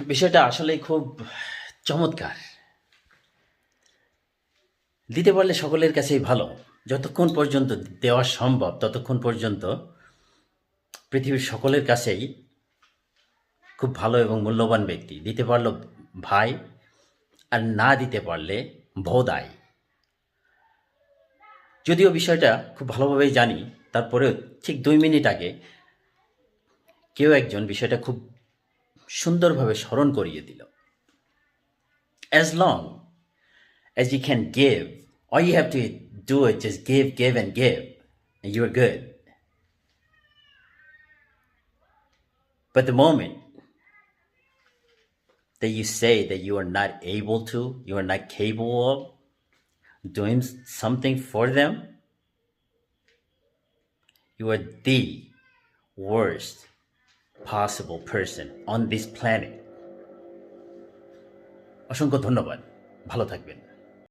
বিষয়টা আসলেই খুব চমৎকার। দিতে পারলে সকলের কাছেই ভালো। যতক্ষণ পর্যন্ত দেওয়া সম্ভব ততক্ষণ পর্যন্ত পৃথিবীর সকলের কাছেই খুব ভালো এবং মূল্যবান ব্যক্তি। দিতে পারল ভাই, আর না দিতে পারলে ভোদাই। যদিও বিষয়টা খুব ভালোভাবেই জানি, তারপরেও ঠিক ২ মিনিট আগে কেউ একজন বিষয়টা খুব সুন্দরভাবে স্মরণ করিয়ে দিল। As long as you can give, all you have to do is just give and give, and you're good. But the moment that you say that you are not able to, you are not capable of doing something for them, you are the worst possible person on this planet. অসংখ্য ধন্যবাদ। ভালো থাকবেন।